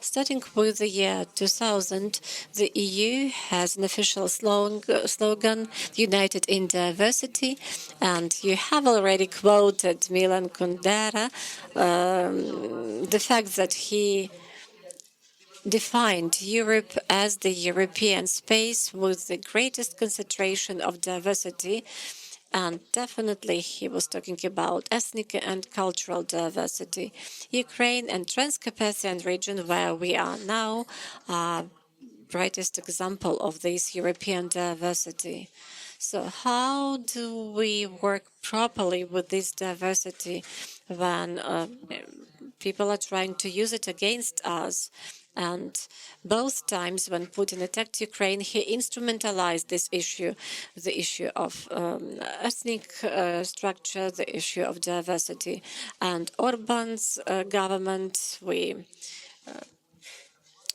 Starting with the year 2000, the EU has an official slogan, United in Diversity, and you have already quoted Milan Kundera, the fact that he defined Europe as the European space with the greatest concentration of diversity. And definitely he was talking about ethnic and cultural diversity. Ukraine and Transcarpathian region, where we are now, are brightest example of this European diversity. So how do we work properly with this diversity when people are trying to use it against us? And both times when Putin attacked Ukraine, he instrumentalized this issue, the issue of ethnic structure, the issue of diversity. And Orban's government, we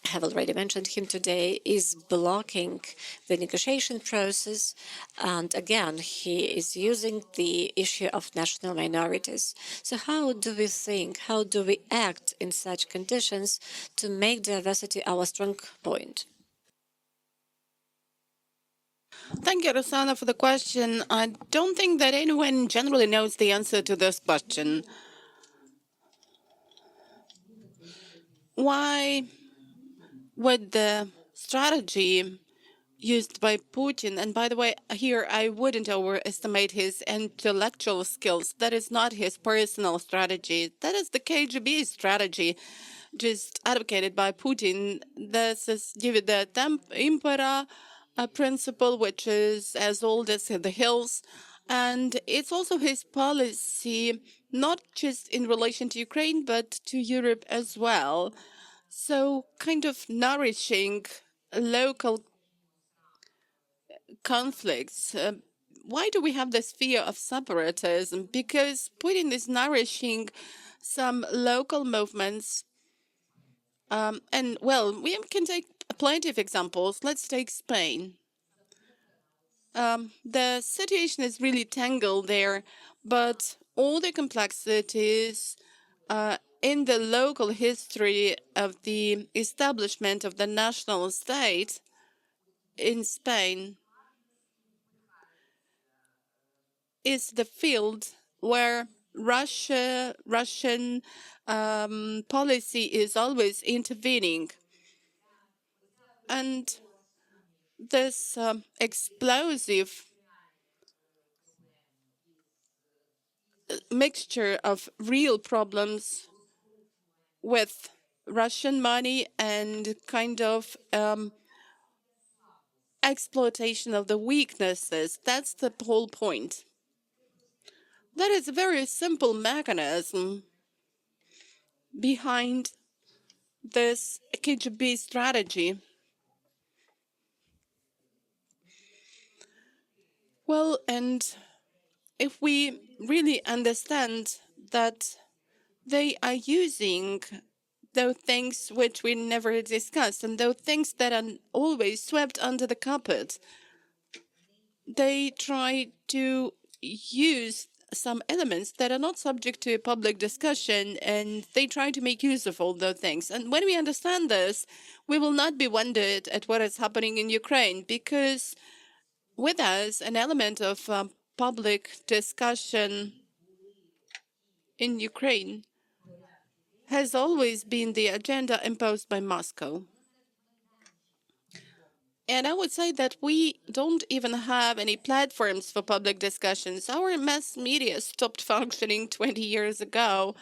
have already mentioned him today, is blocking the negotiation process. And again, he is using the issue of national minorities. So how do we think, how do we act in such conditions to make diversity our strong point? Thank you, Rosanna, for the question. I don't think that anyone generally knows the answer to this question. Why would the strategy used by Putin, and by the way, here I wouldn't overestimate his intellectual skills. That is not his personal strategy. That is the KGB strategy, just advocated by Putin. This is the Emperor principle, which is as old as the hills. And it's also his policy, not just in relation to Ukraine, but to Europe as well. So kind of nourishing local conflicts. Why do we have this fear of separatism? Because Putin is nourishing some local movements. And, well, we can take plenty of examples. Let's take Spain. The situation is really tangled there, but all the complexities in the local history of the establishment of the national state in Spain is the field where Russian policy is always intervening. And this explosive mixture of real problems with Russian money and kind of exploitation of the weaknesses, that's the whole point. That is a very simple mechanism behind this KGB strategy. Well, and if we really understand that they are using those things which we never discussed and those things that are always swept under the carpet, they try to use some elements that are not subject to a public discussion, and they try to make use of all those things. And when we understand this, we will not be wondered at what is happening in Ukraine, because with us, an element of public discussion in Ukraine has always been the agenda imposed by Moscow. And I would say that we don't even have any platforms for public discussions. Our mass media stopped functioning 20 years ago.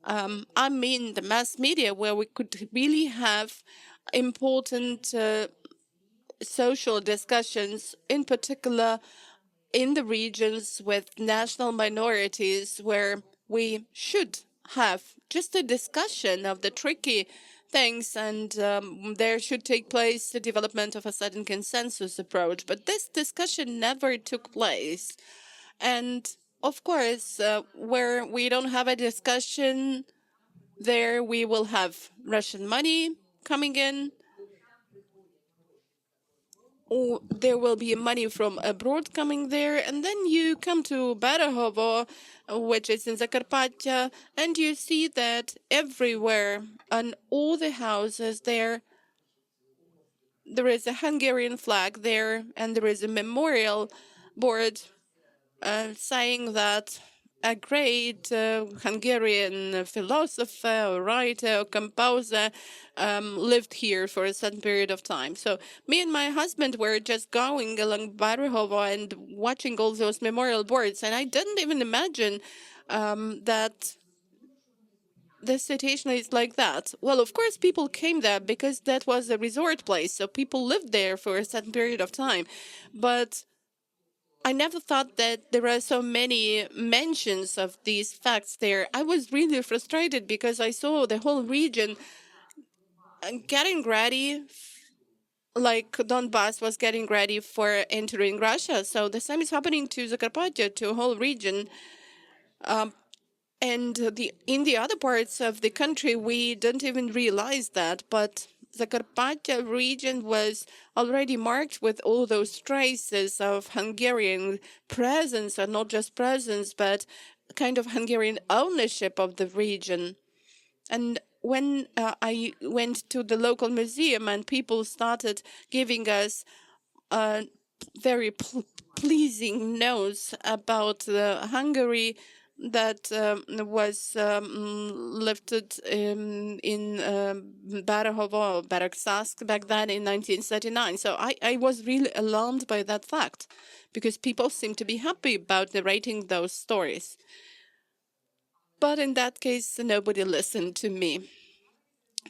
I mean the mass media where we could really have important social discussions, in particular in the regions with national minorities, where we should have just a discussion of the tricky things, and there should take place the development of a certain consensus approach. But this discussion never took place. And of course, where we don't have a discussion, there we will have Russian money coming in. or there will be money from abroad coming there, and then you come to Berehovo, which is in Zakarpattia, and you see that everywhere on all the houses there is a Hungarian flag there, and there is a memorial board saying that a great Hungarian philosopher, writer, composer lived here for a certain period of time. So me and my husband were just going along Barahovo and watching all those memorial boards, and I didn't even imagine that the situation is like that. Well, of course, people came there because that was a resort place, so people lived there for a certain period of time. But I never thought that there are so many mentions of these facts there. I was really frustrated because I saw the whole region getting ready, like Donbass was getting ready for entering Russia. So the same is happening to Zakarpattia, to a whole region. And in the other parts of the country, we didn't even realize that. But the Carpathia region was already marked with all those traces of Hungarian presence, and not just presence, but kind of Hungarian ownership of the region. And when I went to the local museum and people started giving us very pleasing notes about Hungary that was lifted in Barahovo, Baraksask back then in 1939. So I was really alarmed by that fact because people seem to be happy about narrating those stories. But in that case, nobody listened to me.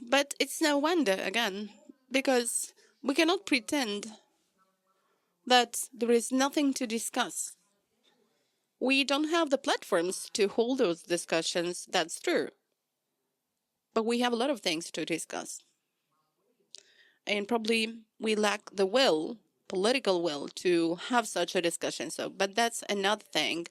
But it's no wonder, again, because we cannot pretend that there is nothing to discuss. We don't have the platforms to hold those discussions, that's true. But we have a lot of things to discuss. And probably we lack the will, political will, to have such a discussion. So, but that's another thing.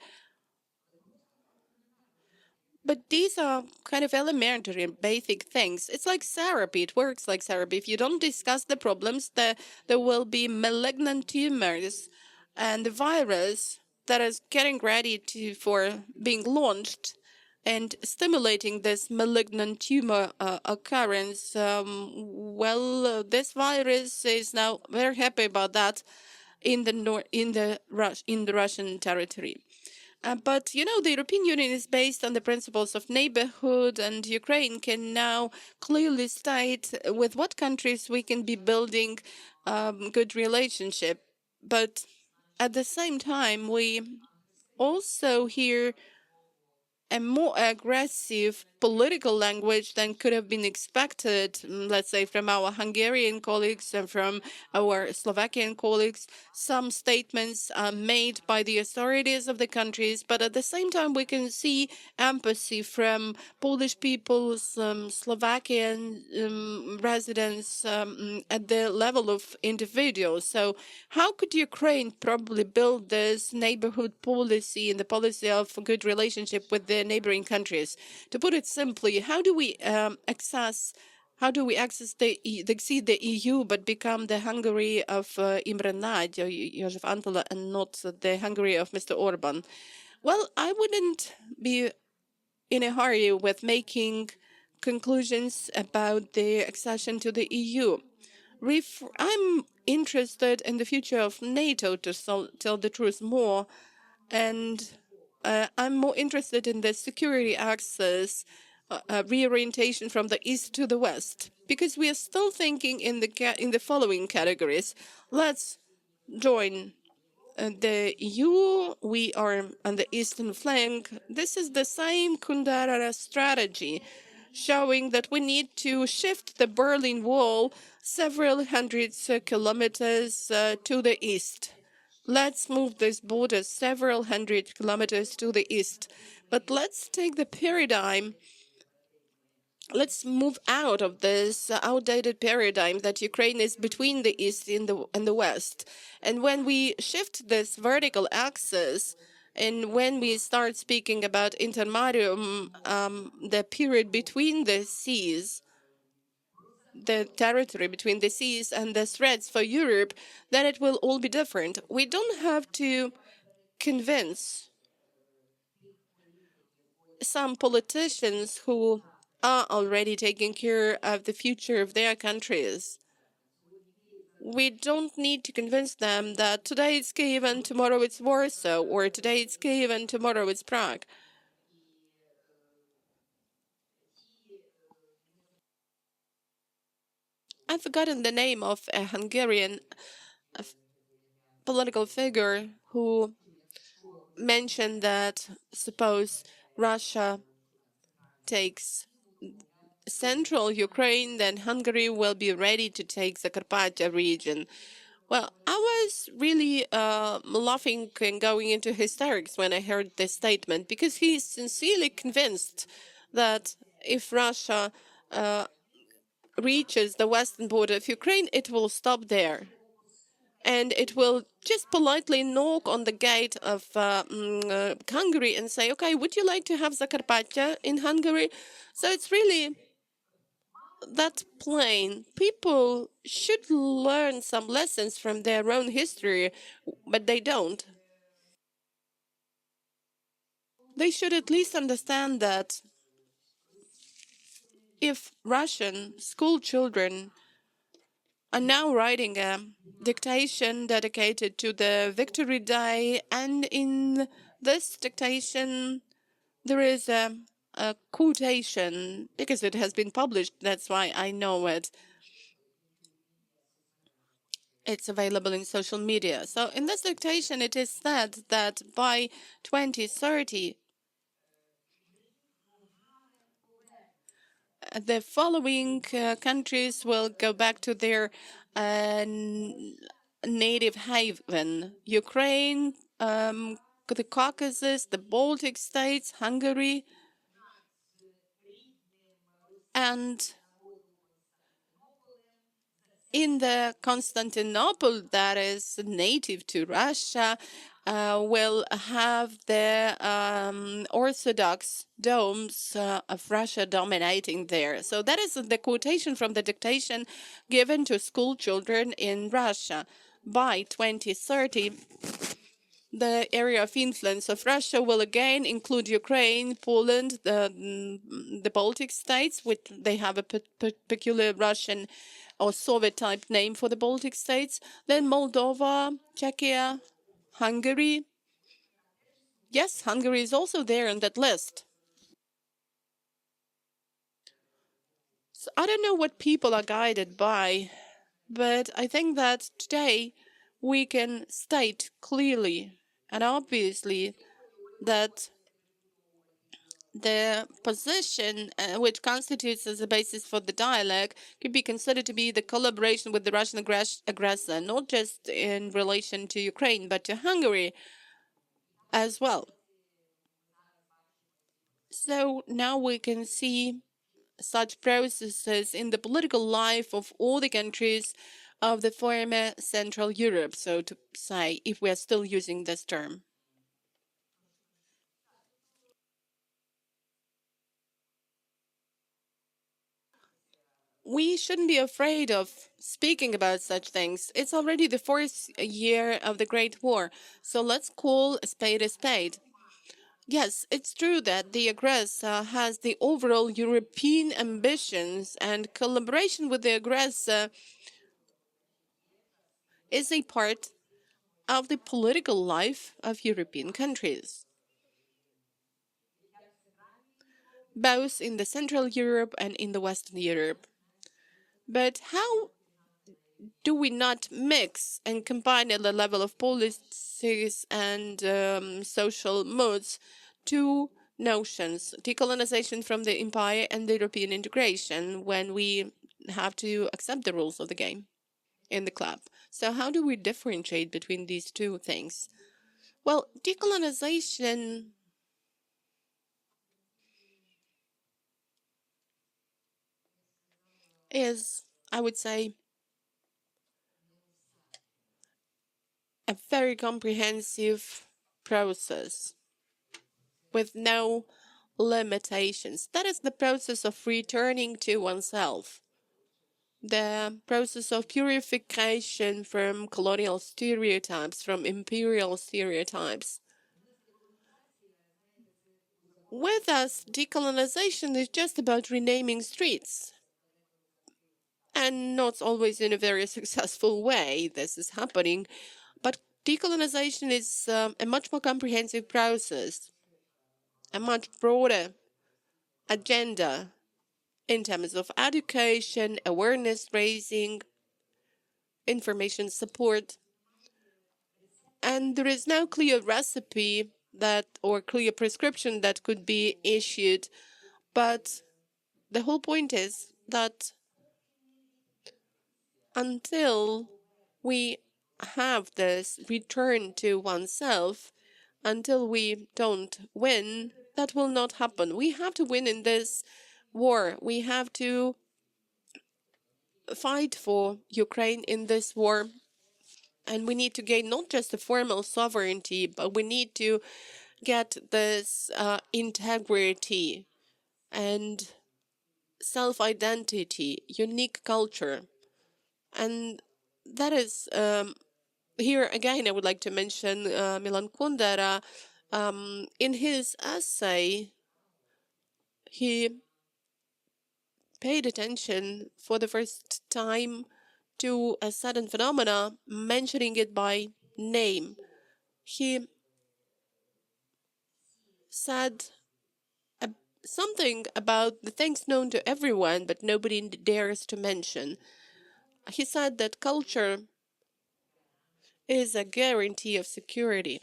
But these are kind of elementary and basic things. It's like therapy. It works like therapy. If you don't discuss the problems, there will be malignant tumors and the virus that is getting ready for being launched and stimulating this malignant tumor occurrence. This virus is now very happy about that in the Russian territory. But you know, the European Union is based on the principles of neighborhood, and Ukraine can now clearly state with what countries we can be building good relationship. But at the same time, we also hear a more aggressive political language than could have been expected, let's say, from our Hungarian colleagues and from our Slovakian colleagues. Some statements are made by the authorities of the countries, but at the same time, we can see empathy from Polish people, Slovakian residents at the level of individuals. So, how could Ukraine probably build this neighborhood policy and the policy of good relationship with the neighboring countries? To put it simply, how do we access exceed the EU but become the Hungary of Imre Nagy, Joseph Antala, and not the Hungary of Mr. Orban? Well, I wouldn't be in a hurry with making conclusions about the accession to the EU. I'm interested in the future of NATO, to tell the truth more, and I'm more interested in the security access reorientation from the east to the west, because we are still thinking in the following categories. Let's join the EU. We are on the eastern flank. This is the same Kundera strategy, showing that we need to shift the Berlin Wall several hundreds kilometers to the east. Let's move this border several hundred kilometers to the east. But let's take the paradigm. Let's move out of this outdated paradigm that Ukraine is between the east and the west. And when we shift this vertical axis, and when we start speaking about intermarium, the period between the seas, the territory between the seas and the threats for Europe, then it will all be different. We don't have to convince some politicians who are already taking care of the future of their countries. We don't need to convince them that today it's Kiev and tomorrow it's Warsaw, or today it's Kiev and tomorrow it's Prague. I've forgotten the name of a Hungarian political figure who mentioned that suppose Russia takes central Ukraine, then Hungary will be ready to take the Carpathia region. Well, I was really laughing and going into hysterics when I heard this statement, because he's sincerely convinced that if Russia reaches the western border of Ukraine, it will stop there. And it will just politely knock on the gate of Hungary and say, okay, would you like to have Zakarpattia in Hungary? So it's really that plain. People should learn some lessons from their own history, but they don't. They should at least understand that if Russian school children are now writing a dictation dedicated to the Victory Day, and in this dictation there is a quotation, because it has been published, that's why I know it. It's available in social media. So in this dictation, it is said that by 2030, the following countries will go back to their native haven: Ukraine, the Caucasus, the Baltic states, Hungary, and in the Constantinople, that is native to Russia, will have the Orthodox domes of Russia dominating there. So that is the quotation from the dictation given to school children in Russia. By 2030, the area of influence of Russia will again include Ukraine, Poland, the Baltic states, which they have a peculiar Russian or Soviet type name for the Baltic states, then Moldova, Czechia, Hungary. Yes, Hungary is also there on that list. So I don't know what people are guided by, but I think that today we can state clearly and obviously that the position which constitutes as a basis for the dialogue could be considered to be the collaboration with the Russian aggressor, not just in relation to Ukraine, but to Hungary as well. So now we can see such processes in the political life of all the countries of the former Central Europe, so to say, if we are still using this term. We shouldn't be afraid of speaking about such things. It's already the fourth year of the Great War, so let's call a spade a spade. Yes, it's true that the aggressor has the overall European ambitions, and collaboration with the aggressor is a part of the political life of European countries, both in the Central Europe and in the Western Europe. But how do we not mix and combine at the level of policies and social modes two notions: decolonization from the empire and the European integration, when we have to accept the rules of the game in the club? So how do we differentiate between these two things? Well, decolonization is, I would say, a very comprehensive process with no limitations. That is the process of returning to oneself. the process of purification from colonial stereotypes, from imperial stereotypes. With us, decolonization is just about renaming streets. And not always in a very successful way this is happening. But decolonization is a much more comprehensive process, a much broader agenda in terms of education, awareness raising, information support. And there is no clear recipe that or clear prescription that could be issued. But the whole point is that until we have this return to oneself, until we don't win, that will not happen. We have to win in this war. We have to fight for Ukraine in this war. And we need to gain not just a formal sovereignty, but we need to get this integrity and self-identity, unique culture. And that is, here again, I would like to mention Milan Kundera. In his essay, he paid attention for the first time to a sudden phenomena, mentioning it by name. He said something about the things known to everyone, but nobody dares to mention. He said that culture is a guarantee of security,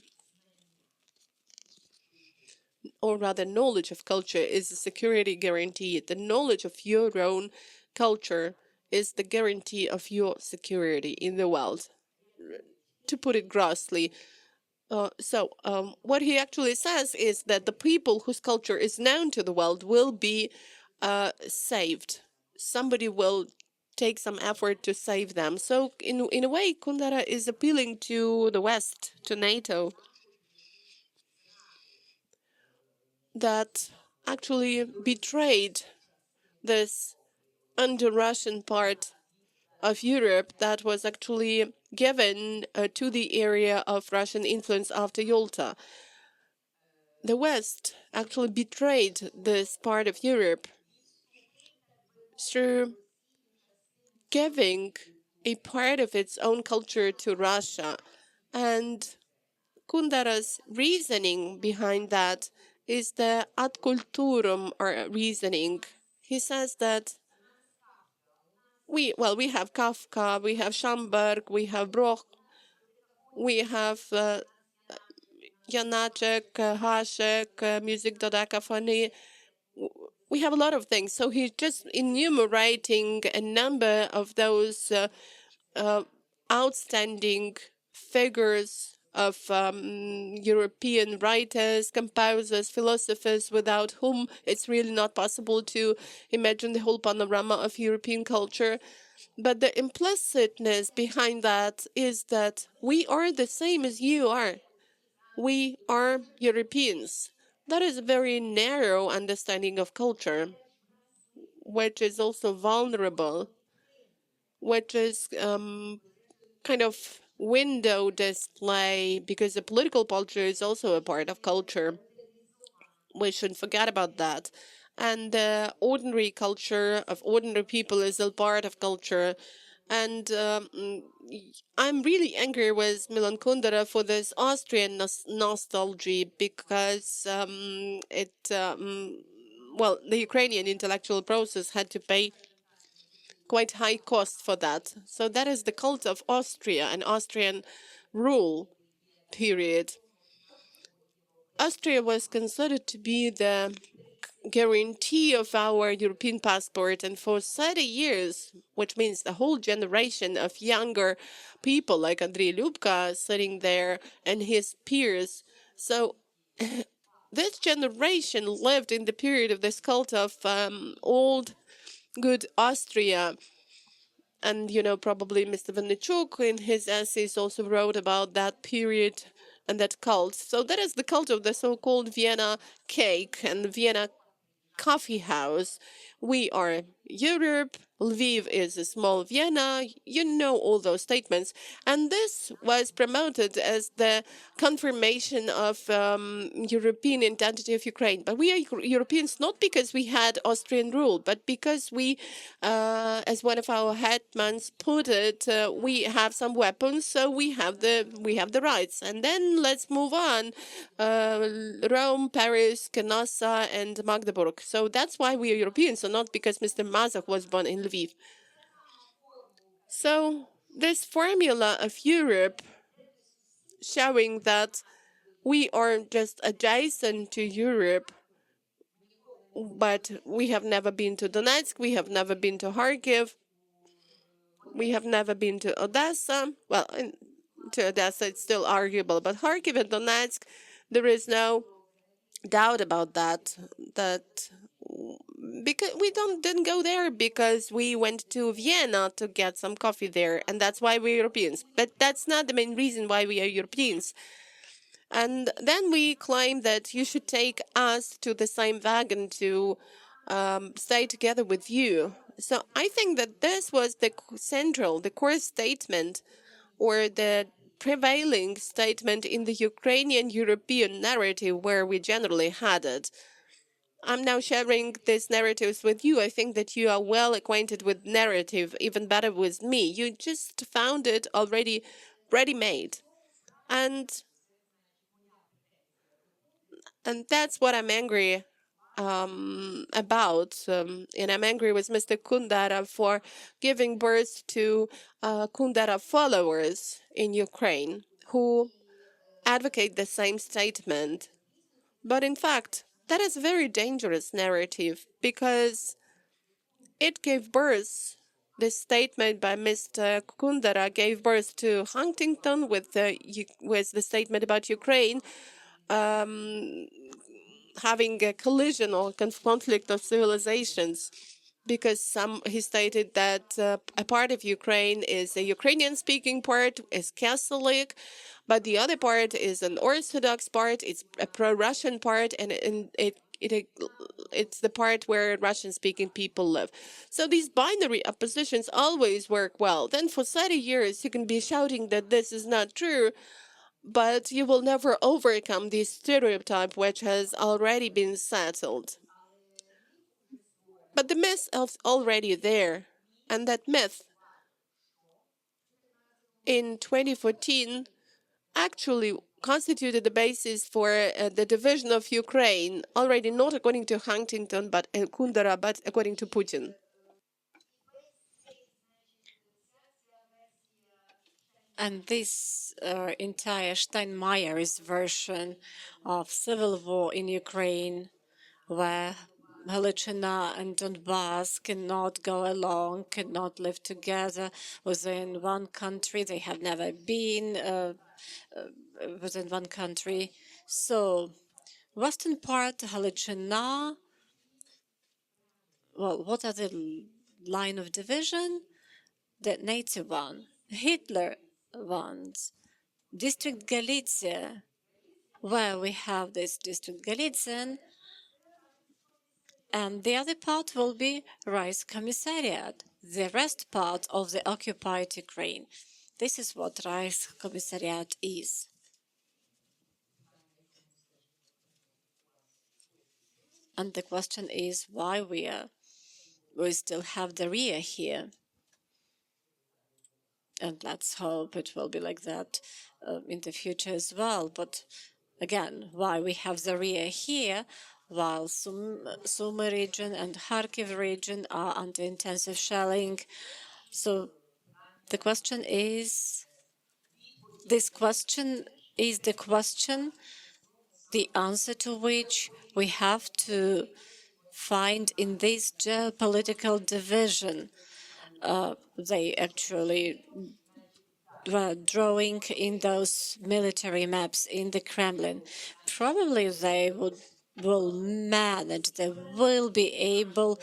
or rather, knowledge of culture is a security guarantee. The knowledge of your own culture is the guarantee of your security in the world, to put it grossly. What he actually says is that the people whose culture is known to the world will be saved. Somebody will take some effort to save them. So, in a way, Kundera is appealing to the West, to NATO, that actually betrayed this under-Russian part of Europe that was actually given to the area of Russian influence after Yalta. The West actually betrayed this part of Europe through giving a part of its own culture to Russia. And Kundera's reasoning behind that is the ad culturum or reasoning. He says that we have Kafka, we have Schomburg, we have Broch, we have Janacek, Hasek, music dodecaphony. We have a lot of things. So he's just enumerating a number of those outstanding figures of European writers, composers, philosophers, without whom it's really not possible to imagine the whole panorama of European culture. But the implicitness behind that is that we are the same as you are. We are Europeans. That is a very narrow understanding of culture, which is also vulnerable, which is kind of window display, because the political culture is also a part of culture. We shouldn't forget about that. And the ordinary culture of ordinary people is a part of culture. And I'm really angry with Milan Kundera for this Austrian nostalgia, because the Ukrainian intellectual process had to pay quite high cost for that. So that is the cult of Austria and Austrian rule period. Austria was considered to be the guarantee of our European passport, and for 30 years, which means the whole generation of younger people like Andrei Lubka sitting there and his peers. So this generation lived in the period of this cult of old good Austria. And, probably Mr. Vanichuk in his essays also wrote about that period and that cult. So that is the cult of the so-called Vienna cake and Vienna coffee house. We are Europe, Lviv is a small Vienna. You know all those statements. And this was promoted as the confirmation of European identity of Ukraine. But we are Europeans not because we had Austrian rule, but because we, as one of our hetmans put it, we have some weapons, so we have the rights. And then let's move on. Rome, Paris, Canossa, and Magdeburg. So that's why we are Europeans, so not because Mr. Mazak was born in Lviv. So this formula of Europe showing that we are just adjacent to Europe, but we have never been to Donetsk, we have never been to Kharkiv, we have never been to Odessa. Well, to Odessa it's still arguable, but Kharkiv and Donetsk, there is no doubt about that. Because we didn't go there because we went to Vienna to get some coffee there, and that's why we're Europeans. But that's not the main reason why we are Europeans. And then we claim that you should take us to the same wagon to stay together with you. So I think that this was the core statement, or the prevailing statement in the Ukrainian European narrative where we generally had it. I'm now sharing these narratives with you. I think that you are well acquainted with narrative, even better with me. You just found it already ready-made. And that's what I'm angry about. And I'm angry with Mr. Kundera for giving birth to Kundera followers in Ukraine who advocate the same statement. But in fact, that is a very dangerous narrative because it gave birth, this statement by Mr. Kundera gave birth to Huntington with the statement about Ukraine having a collision or conflict of civilizations, because he stated that a part of Ukraine is a Ukrainian-speaking part, is Catholic, but the other part is an Orthodox part, it's a pro-Russian part, and it's the part where Russian-speaking people live. So these binary oppositions always work well. Then for 30 years you can be shouting that this is not true, but you will never overcome this stereotype which has already been settled. But the myth is already there, and that myth in 2014 actually constituted the basis for the division of Ukraine, already not according to Huntington but Kundera, but according to Putin. And this entire Steinmeier's version of civil war in Ukraine, where Halichina and Donbass cannot go along, cannot live together within one country. They have never been within one country. So, western part, Halichina, well, what are the line of division? The Nazi one, Hitler ones, District Galicia, where we have this District Galician, and the other part will be Rice Commissariat, the rest part of the occupied Ukraine. This is what Rice Commissariat is. And the question is why we still have the RIA here. And let's hope it will be like that in the future as well. But again, why we have the RIA here while Sumy region and Kharkiv region are under intensive shelling. So the question is, this question is the question, the answer to which we have to find in this geopolitical division. They actually were drawing in those military maps in the Kremlin. Probably they will manage, they will be able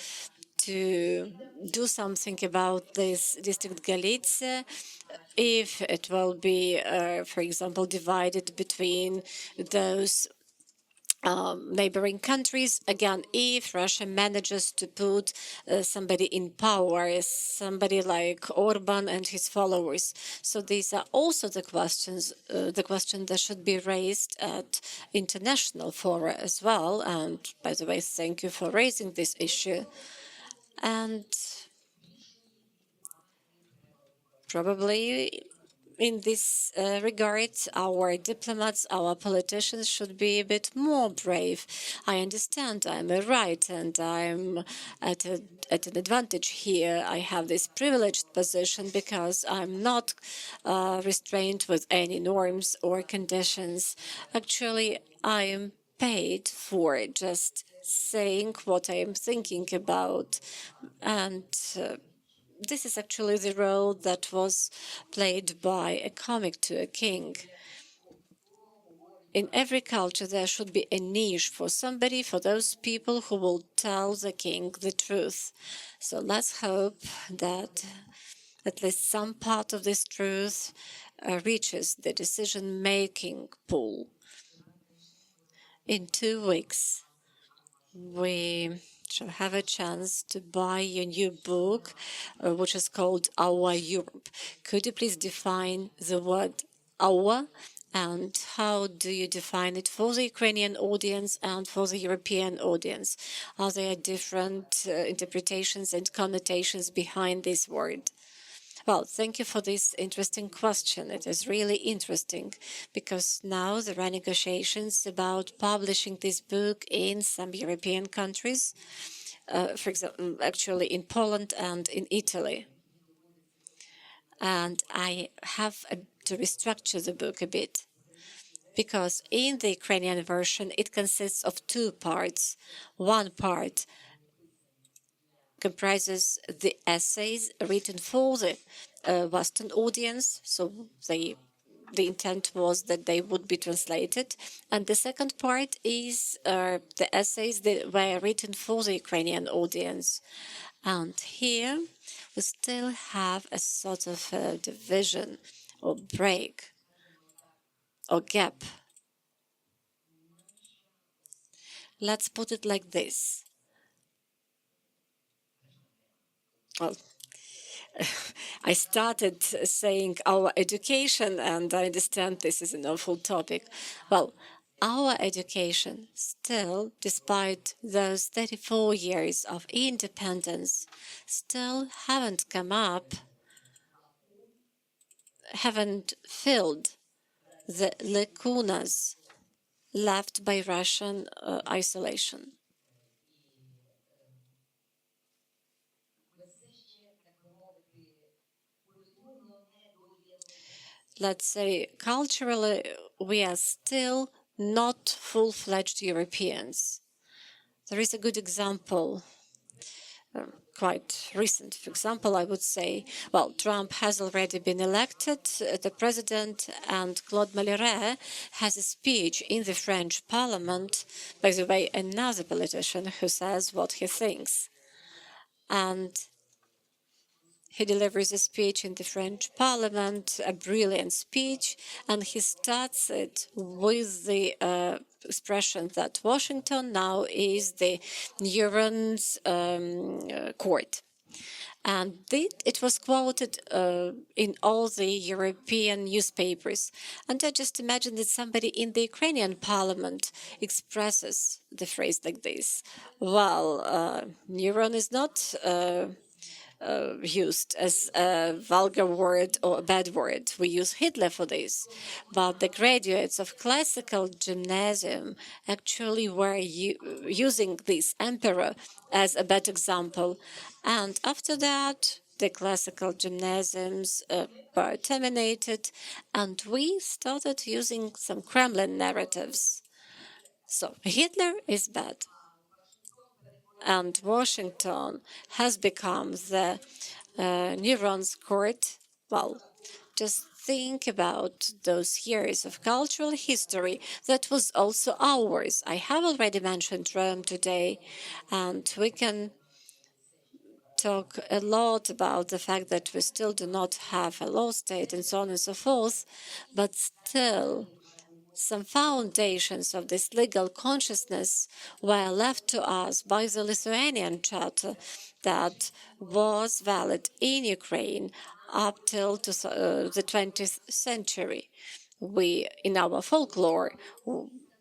to do something about this District Galicia if it will be, for example, divided between those neighboring countries. Again, if Russia manages to put somebody in power, somebody like Orban and his followers. So these are also the questions, the question that should be raised at international fora as well. And by the way, thank you for raising this issue. And probably in this regard, our diplomats, our politicians should be a bit more brave. I understand I'm a right and I'm at an advantage here. I have this privileged position because I'm not restrained with any norms or conditions. Actually, I am paid for just saying what I am thinking about. And this is actually the role that was played by a comic to a king. In every culture, there should be a niche for somebody, for those people who will tell the king the truth. So let's hope that at least some part of this truth reaches the decision making pool. In 2 weeks, we shall have a chance to buy your new book, which is called Our Europe. Could you please define the word our, and how do you define it for the Ukrainian audience and for the European audience? Are there different interpretations and connotations behind this word? Well, thank you for this interesting question. It is really interesting because now there are negotiations about publishing this book in some European countries, for example, actually in Poland and in Italy. And I have to restructure the book a bit because in the Ukrainian version it consists of two parts. One part comprises the essays written for the Western audience, so the intent was that they would be translated. And the second part is the essays that were written for the Ukrainian audience. And here we still have a sort of division or break or gap. Let's put it like this. Well, I started saying our education, and I understand this is an awful topic. Well, our education still, despite those 34 years of independence, still haven't come up, haven't filled the lacunas left by Russian isolation. Let's say culturally, we are still not full-fledged Europeans. There is a good example, quite recent. For example, I would say, well, Trump has already been elected the president, and Claude Maleret has a speech in the French parliament, by the way, another politician who says what he thinks. And he delivers a speech in the French parliament, a brilliant speech, and he starts it with the expression that Washington now is the neurons court. And it was quoted in all the European newspapers. And I just imagine that somebody in the Ukrainian parliament expresses the phrase like this. Well, neuron is not used as a vulgar word or a bad word. We use Hitler for this. But the graduates of classical gymnasium actually were using this emperor as a bad example. And after that, the classical gymnasiums were terminated, and we started using some Kremlin narratives. So Hitler is bad, and Washington has become the neurons court. Well, just think about those years of cultural history that was also ours. I have already mentioned Rome today, and we can talk a lot about the fact that we still do not have a law state and so on and so forth, but still some foundations of this legal consciousness were left to us by the Lithuanian Charter that was valid in Ukraine up till the 20th century. In our folklore,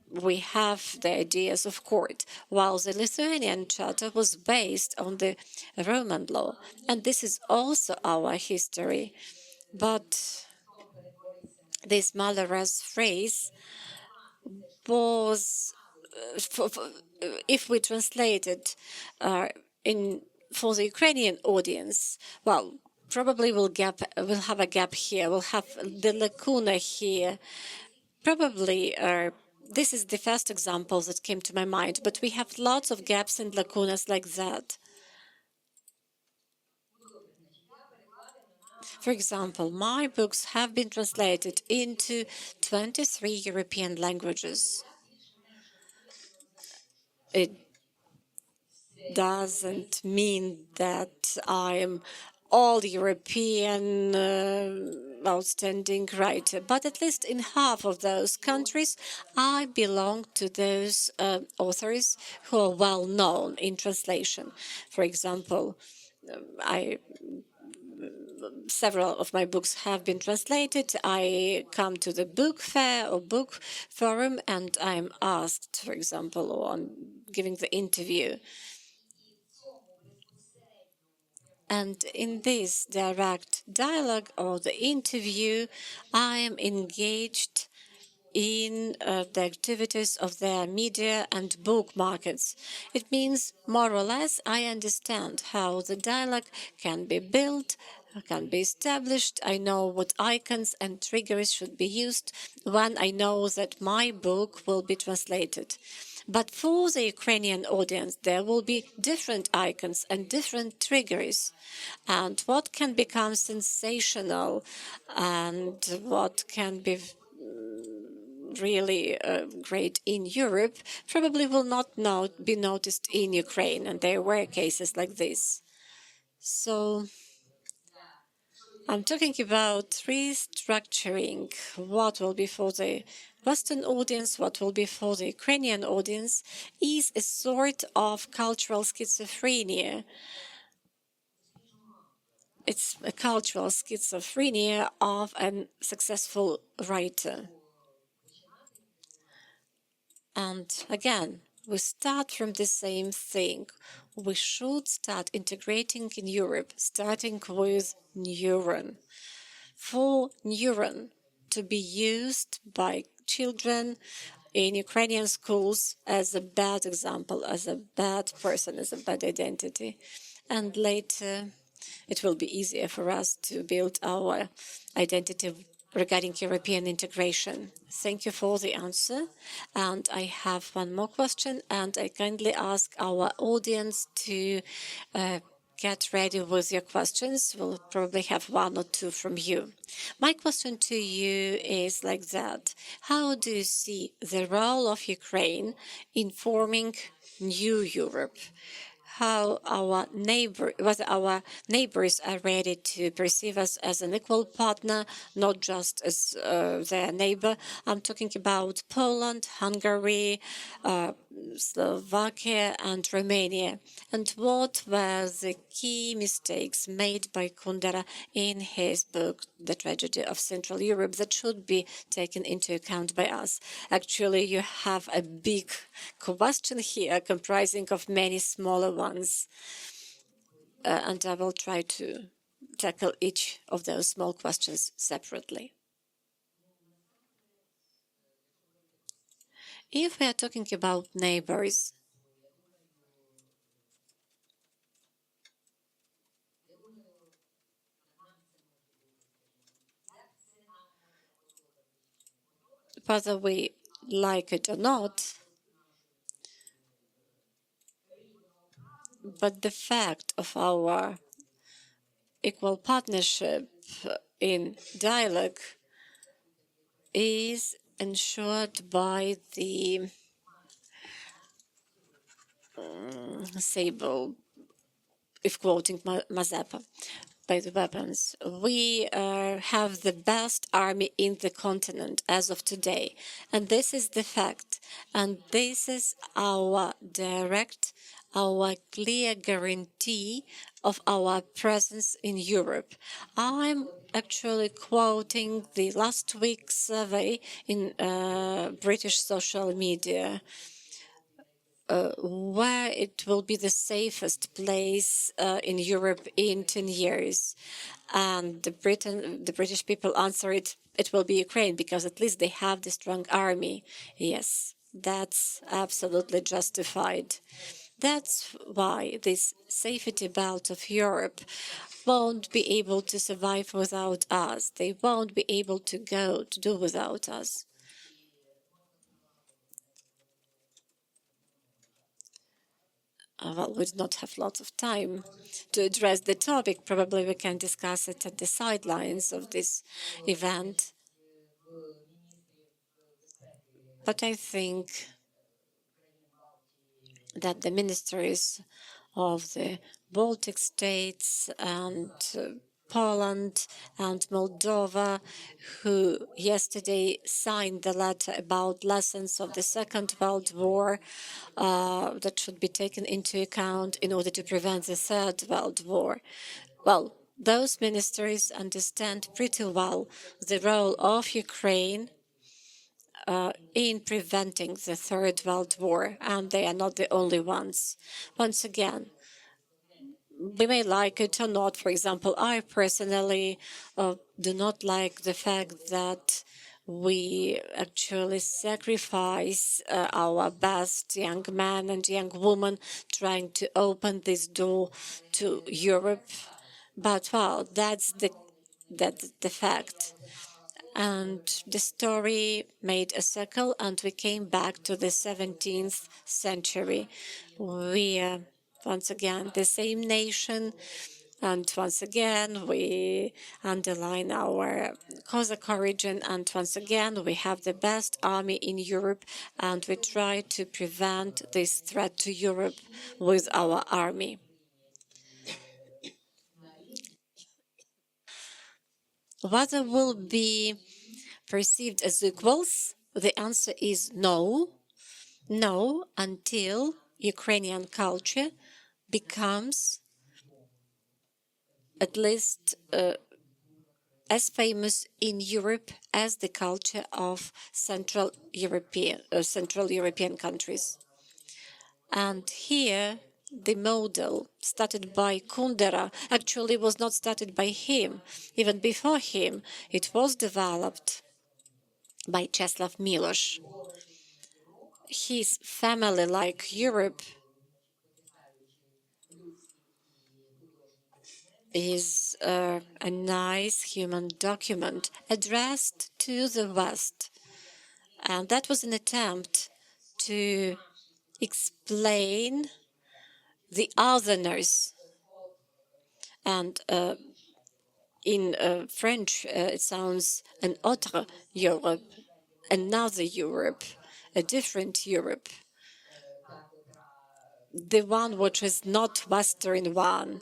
we have the ideas of court, while the Lithuanian Charter was based on the Roman law, and this is also our history. But this malicious phrase was, if we translate it in for the Ukrainian audience, well, probably we'll have a gap here. We'll have the lacuna here. Probably this is the first example that came to my mind, but we have lots of gaps and lacunas like that. For example, my books have been translated into 23 European languages. It doesn't mean that I'm all European outstanding writer, but at least in half of those countries, I belong to those authors who are well known in translation. For example, several of my books have been translated. I come to the book fair or book forum and I'm asked, for example, on giving the interview. And in this direct dialogue or the interview, I am engaged in the activities of their media and book markets. It means, more or less, I understand how the dialogue can be built, can be established. I know what icons and triggers should be used when I know that my book will be translated. But for the Ukrainian audience, there will be different icons and different triggers. And what can become sensational and what can be really great in Europe probably will not be noticed in Ukraine. And there were cases like this. So I'm talking about restructuring what will be for the Western audience, what will be for the Ukrainian audience, is a sort of cultural schizophrenia. It's a cultural schizophrenia of a successful writer. And again, we start from the same thing. We should start integrating in Europe, starting with neuron. For neuron to be used by children in Ukrainian schools as a bad example, as a bad person, as a bad identity. And later, it will be easier for us to build our identity regarding European integration. Thank you for the answer. And I have one more question, and I kindly ask our audience to get ready with your questions. We'll probably have one or two from you. My question to you is like that. How do you see the role of Ukraine in forming new Europe? How whether our neighbors are ready to perceive us as an equal partner, not just as their neighbor. I'm talking about Poland, Hungary, Slovakia, and Romania. And what were the key mistakes made by Kundera in his book, The Tragedy of Central Europe, that should be taken into account by us? Actually, you have a big question here comprising of many smaller ones. And I will try to tackle each of those small questions separately. If we are talking about neighbors, whether we like it or not, but the fact of our equal partnership in dialogue is ensured by the Sable, if quoting Mazepa. by the weapons. We have the best army in the continent as of today. And this is the fact. And this is our clear guarantee of our presence in Europe. I'm actually quoting the last week's survey in British social media, where it will be the safest place in Europe in 10 years. And the British people answer it will be Ukraine, because at least they have the strong army. Yes, that's absolutely justified. That's why this safety belt of Europe won't be able to survive without us. They won't be able to do without us. Well, we do not have lots of time to address the topic. Probably we can discuss it at the sidelines of this event. But I think that the ministries of the Baltic states and Poland and Moldova, who yesterday signed the letter about lessons of the Second World War, that should be taken into account in order to prevent the Third World War. Well, those ministries understand pretty well the role of Ukraine in preventing the Third World War, and they are not the only ones. Once again, we may like it or not. For example, I personally do not like the fact that we actually sacrifice our best young men and young women trying to open this door to Europe. But well, that's the fact. And the story made a circle, and we came back to the 17th century. We are once again the same nation, and once again we underline our Cossack origin, and once again we have the best army in Europe, and we try to prevent this threat to Europe with our army. Whether we'll be perceived as equals, the answer is no. No, until Ukrainian culture becomes at least as famous in Europe as the culture of Central European countries. And here, the model started by Kundera actually was not started by him. Even before him, it was developed by Czeslaw Milosz. His family, like Europe, is a nice human document addressed to the West. And that was an attempt to explain the otherness. And in French, it sounds an autre Europe, another Europe, a different Europe. The one which is not Western one,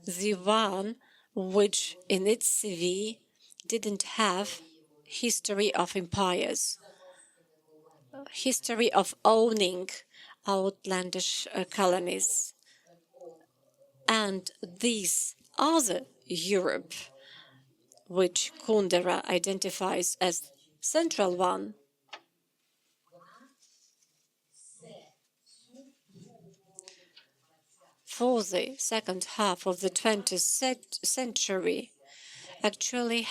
the one which in its CV didn't have history of empires, history of owning outlandish colonies. And this other Europe, which Kundera identifies as central one, for the second half of the 20th century, actually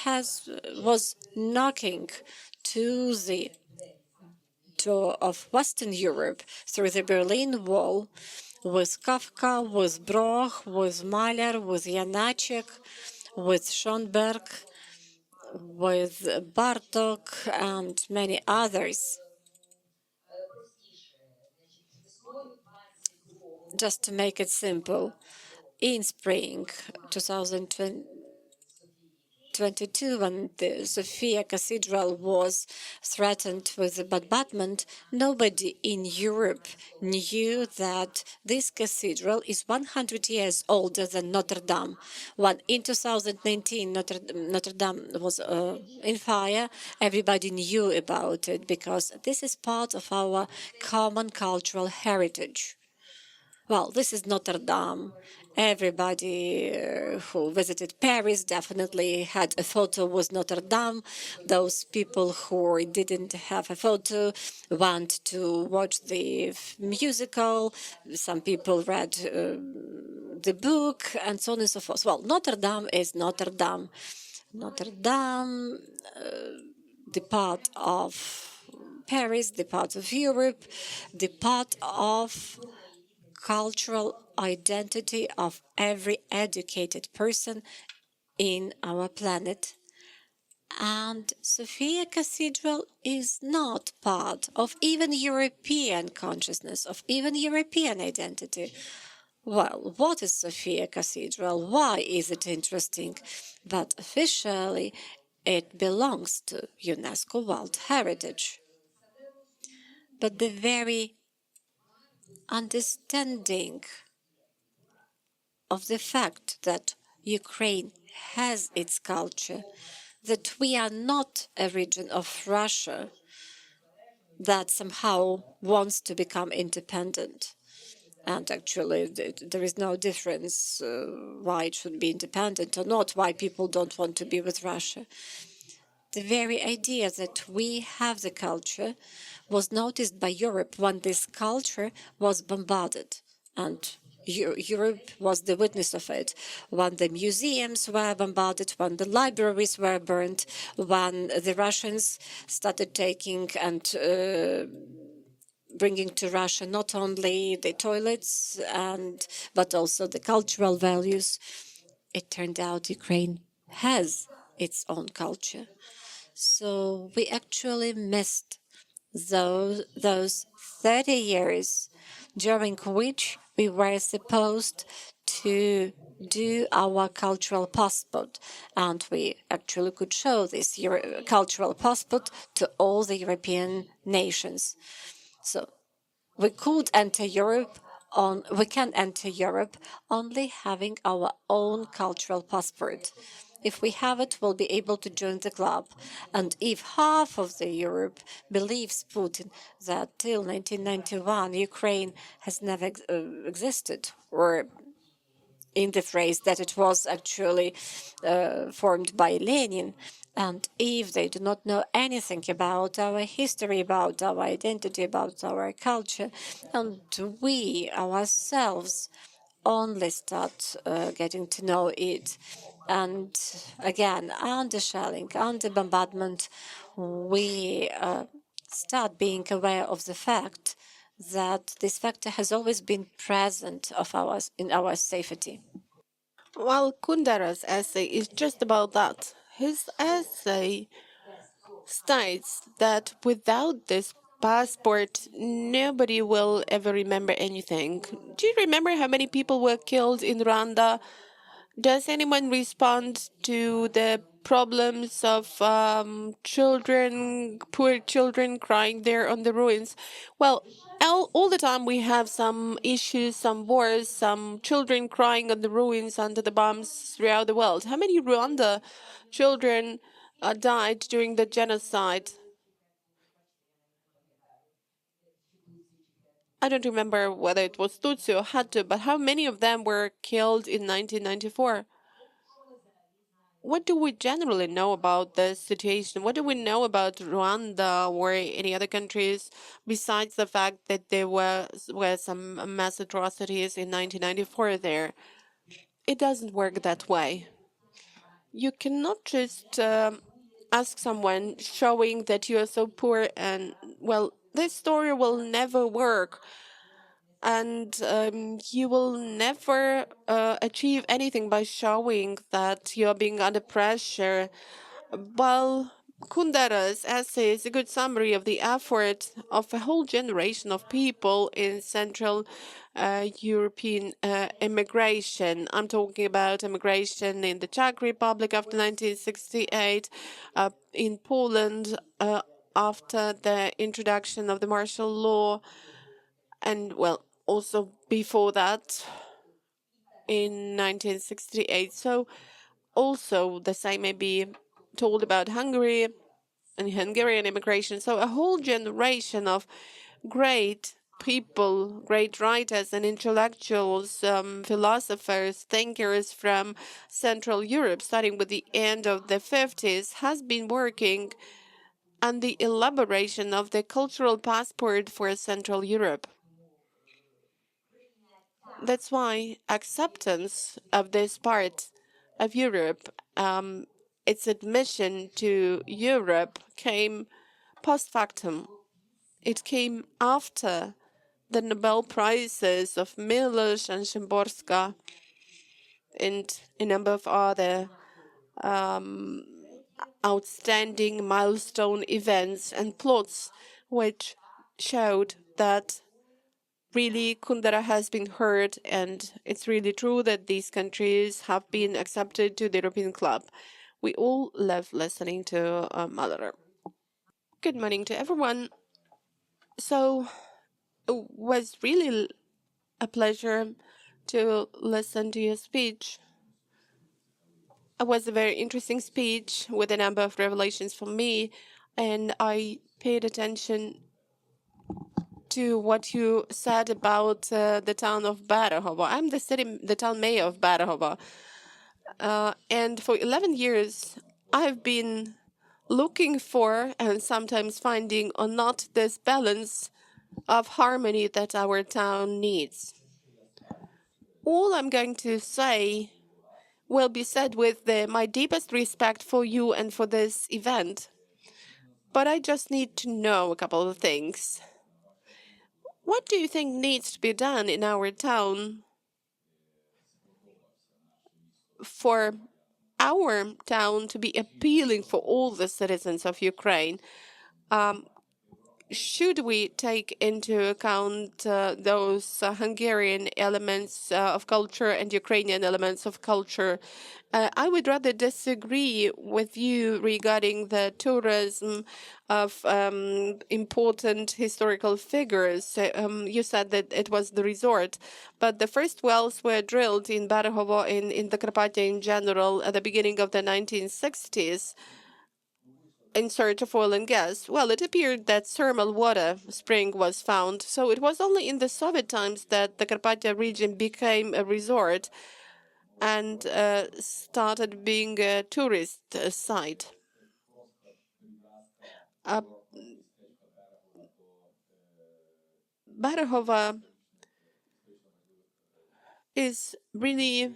was knocking to the door of Western Europe through the Berlin Wall with Kafka, with Broch, with Mahler, with Janacek, with Schoenberg, with Bartok, and many others. Just to make it simple, in spring 2022, 1922, when the Sofia Cathedral was threatened with a bombardment, nobody in Europe knew that this cathedral is 100 years older than Notre Dame. When in 2019 Notre Dame was in fire, everybody knew about it because this is part of our common cultural heritage. Well, this is Notre Dame. Everybody who visited Paris definitely had a photo with Notre Dame. Those people who didn't have a photo want to watch the musical. Some people read the book, and so on and so forth. Well, Notre Dame is Notre Dame. Notre Dame, the part of Paris, the part of Europe, the part of cultural identity of every educated person in our planet. And Sofia Cathedral is not part of even European consciousness, of even European identity. Well, what is Sofia Cathedral? Why is it interesting? But officially, it belongs to UNESCO World Heritage. But the very understanding of the fact that Ukraine has its culture, that we are not a region of Russia that somehow wants to become independent. And actually, there is no difference why it should be independent or not, why people don't want to be with Russia. The very idea that we have the culture was noticed by Europe when this culture was bombarded. And Europe was the witness of it when the museums were bombarded, when the libraries were burned, when the Russians started taking and bringing to Russia not only the toilets but also the cultural values. It turned out Ukraine has its own culture. So we actually missed those 30 years during which we were supposed to do our cultural passport, and we actually could show this cultural passport to all the European nations. So we could enter Europe we can enter Europe only having our own cultural passport. If we have it, we'll be able to join the club. And if half of the Europe believes Putin that till 1991 Ukraine has never existed, or in the phrase that it was actually formed by Lenin, and if they do not know anything about our history, about our identity, about our culture, and we ourselves only start getting to know it. And again, under shelling, under bombardment, we start being aware of the fact that this factor has always been present of ours in our safety. Well, Kundera's essay is just about that. His essay states that without this passport, nobody will ever remember anything. Do you remember how many people were killed in Rwanda? Does anyone respond to the problems of children, poor children crying there on the ruins? Well, all the time we have some issues, some wars, some children crying on the ruins under the bombs throughout the world. How many Rwanda children died during the genocide? I don't remember whether it was Tutsi or Hutu, but how many of them were killed in 1994? What do we generally know about the situation? What do we know about Rwanda or any other countries besides the fact that there were some mass atrocities in 1994 there? It doesn't work that way. You cannot just ask someone showing that you are so poor and, well, this story will never work and you will never achieve anything by showing that you're being under pressure. Well, Kundera's essay is a good summary of the effort of a whole generation of people in Central European immigration. I'm talking about immigration in the Czech Republic after 1968, in Poland after the introduction of the martial law, and well, also before that in 1968. So also the same may be told about Hungary and Hungarian immigration. So a whole generation of great people, great writers and intellectuals, philosophers, thinkers from Central Europe, starting with the end of the 50s, has been working on the elaboration of the cultural passport for Central Europe. That's why acceptance of this part of Europe, its admission to Europe, came post factum. It came after the Nobel Prizes of Milosz and Szymborska and a number of other outstanding milestone events and plots which showed that really Kundera has been heard, and it's really true that these countries have been accepted to the European Club. We all love listening to Mahler. Good morning to everyone. So it was really a pleasure to listen to your speech. It was a very interesting speech with a number of revelations for me, and I paid attention to what you said about the town of Barahovo. I'm the town mayor of Barahovo, and for 11 years I've been looking for and sometimes finding or not this balance of harmony that our town needs. All I'm going to say will be said with my deepest respect for you and for this event. But I just need to know a couple of things. What do you think needs to be done in our town for our town to be appealing for all the citizens of Ukraine? Should we take into account those Hungarian elements of culture and Ukrainian elements of culture? I would rather disagree with you regarding the tourism of important historical figures. You said that it was the resort, but the first wells were drilled in Barahovo, in the Carpathia in general, at the beginning of the 1960s. In search of oil and gas. Well, it appeared that thermal water spring was found, so it was only in the Soviet times that the Carpathia region became a resort and started being a tourist site. Barahova is really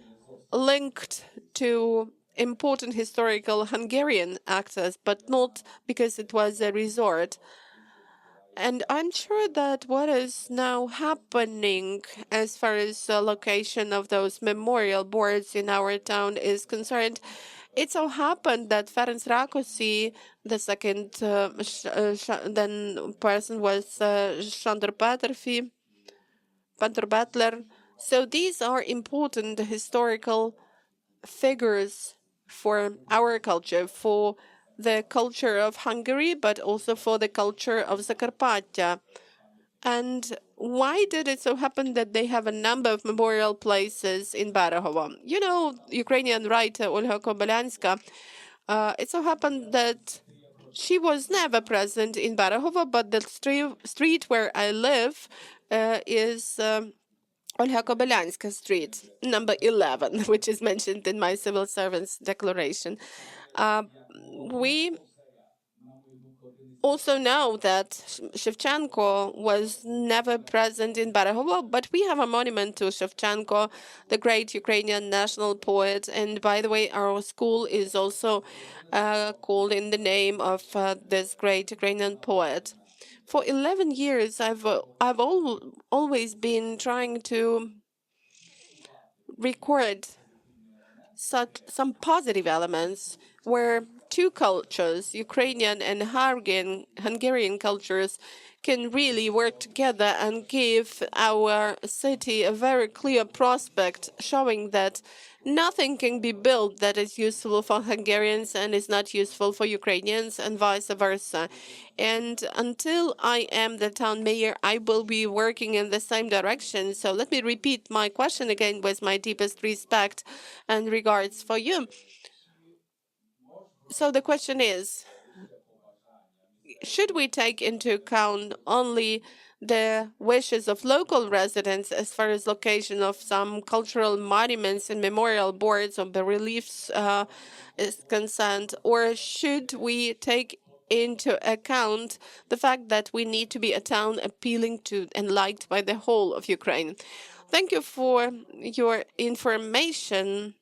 linked to important historical Hungarian actors, but not because it was a resort. And I'm sure that what is now happening as far as the location of those memorial boards in our town is concerned, it so happened that Ferenc Rákosi, the second then person was Sándor Pándor Butler. So these are important historical figures for our culture, for the culture of Hungary, but also for the culture of Zakarpattia. And why did it so happen that they have a number of memorial places in Barahovo? You know, Ukrainian writer Olga Kobylanska, it so happened that she was never present in Barahovo, but the street where I live is Olga Kobylanska Street, number 11, which is mentioned in my civil servants declaration. We also know that Shevchenko was never present in Barahovo, but we have a monument to Shevchenko, the great Ukrainian national poet. And by the way, our school is also called in the name of this great Ukrainian poet. For 11 years, I've always been trying to record some positive elements where two cultures, Ukrainian and Hungarian cultures, can really work together and give our city a very clear prospect, showing that nothing can be built that is useful for Hungarians and is not useful for Ukrainians, and vice versa. And until I am the town mayor, I will be working in the same direction. So let me repeat my question again with my deepest respect and regards for you. So the question is, should we take into account only the wishes of local residents as far as location of some cultural monuments and memorial boards or the reliefs is concerned, or should we take into account the fact that we need to be a town appealing to and liked by the whole of Ukraine? Thank you for your information.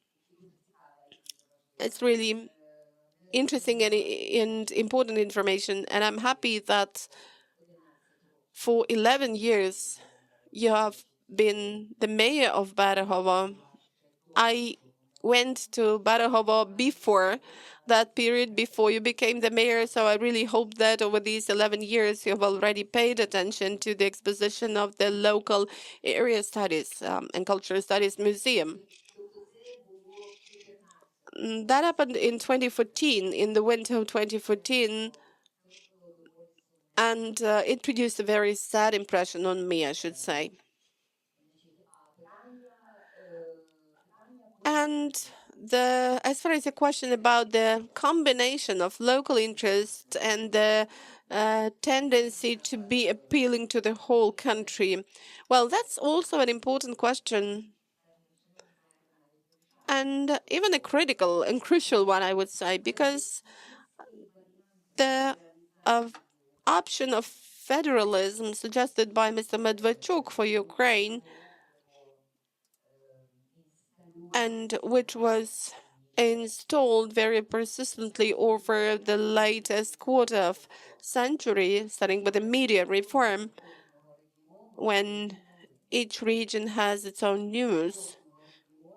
It's really interesting and important information, and I'm happy that for 11 years you have been the mayor of Barahovo. I went to Barahovo before that period, before you became the mayor, so I really hope that over these 11 years you have already paid attention to the exposition of the local area studies and cultural studies museum. That happened in 2014, in the winter of 2014, and it produced a very sad impression on me, I should say. And as far as the question about the combination of local interest and the tendency to be appealing to the whole country, well, that's also an important question, and even a critical and crucial one, I would say, because the option of federalism suggested by Mr. Medvedchuk for Ukraine, and which was installed very persistently over the latest quarter of century, starting with the media reform, when each region has its own news,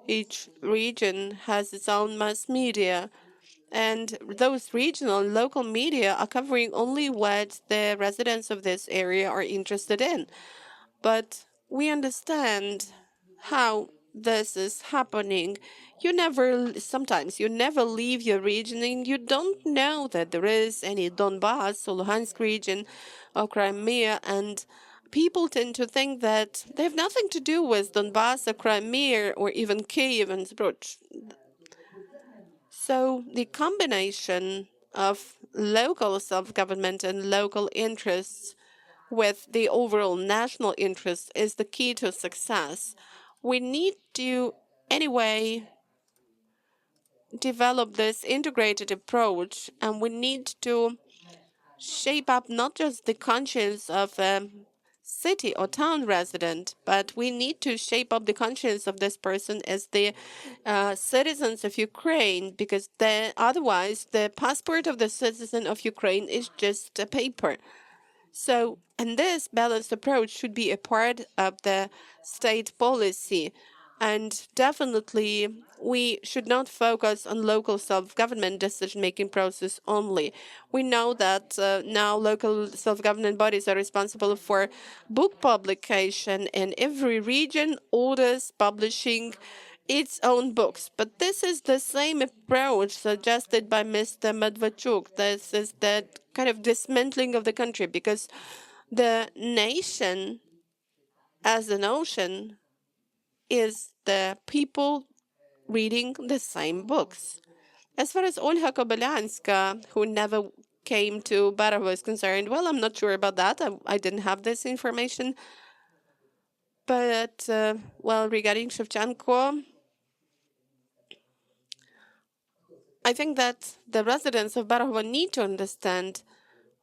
each region has its own mass media, and those regional and local media are covering only what the residents of this area are interested in. But we understand how this is happening. Sometimes you never leave your region and you don't know that there is any Donbass or Luhansk region or Crimea, and people tend to think that they have nothing to do with Donbass or Crimea or even Kiev and Zbroj. So the combination of local self-government and local interests with the overall national interest is the key to success. We need to, anyway, develop this integrated approach, and we need to shape up not just the conscience of a city or town resident, but we need to shape up the conscience of this person as the citizens of Ukraine, because otherwise the passport of the citizen of Ukraine is just a paper. So, and this balanced approach should be a part of the state policy. And definitely, we should not focus on local self-government decision-making process only. We know that now local self-government bodies are responsible for book publication, and every region orders publishing its own books. But this is the same approach suggested by Mr. Medvedchuk. This is the kind of dismantling of the country, because the nation as a notion is the people reading the same books. As far as Olha Kobylanska, who never came to Barahovo, is concerned, well, I'm not sure about that. I didn't have this information. But, well, regarding Shevchenko, I think that the residents of Barahovo need to understand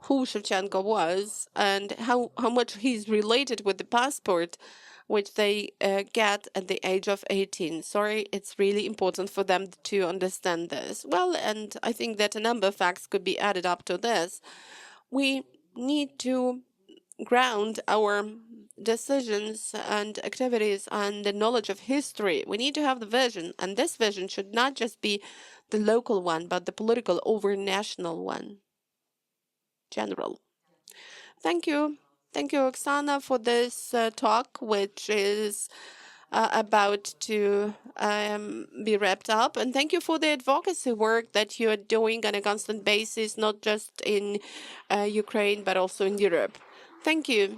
who Shevchenko was and how much he's related with the passport, which they get at the age of 18. Sorry, it's really important for them to understand this. Well, and I think that a number of facts could be added up to this. We need to ground our decisions and activities and the knowledge of history. We need to have the vision, and this vision should not just be the local one, but the political over national one, general. Thank you. Thank you, Oksana, for this talk, which is about to be wrapped up. And thank you for the advocacy work that you are doing on a constant basis, not just in Ukraine, but also in Europe. Thank you.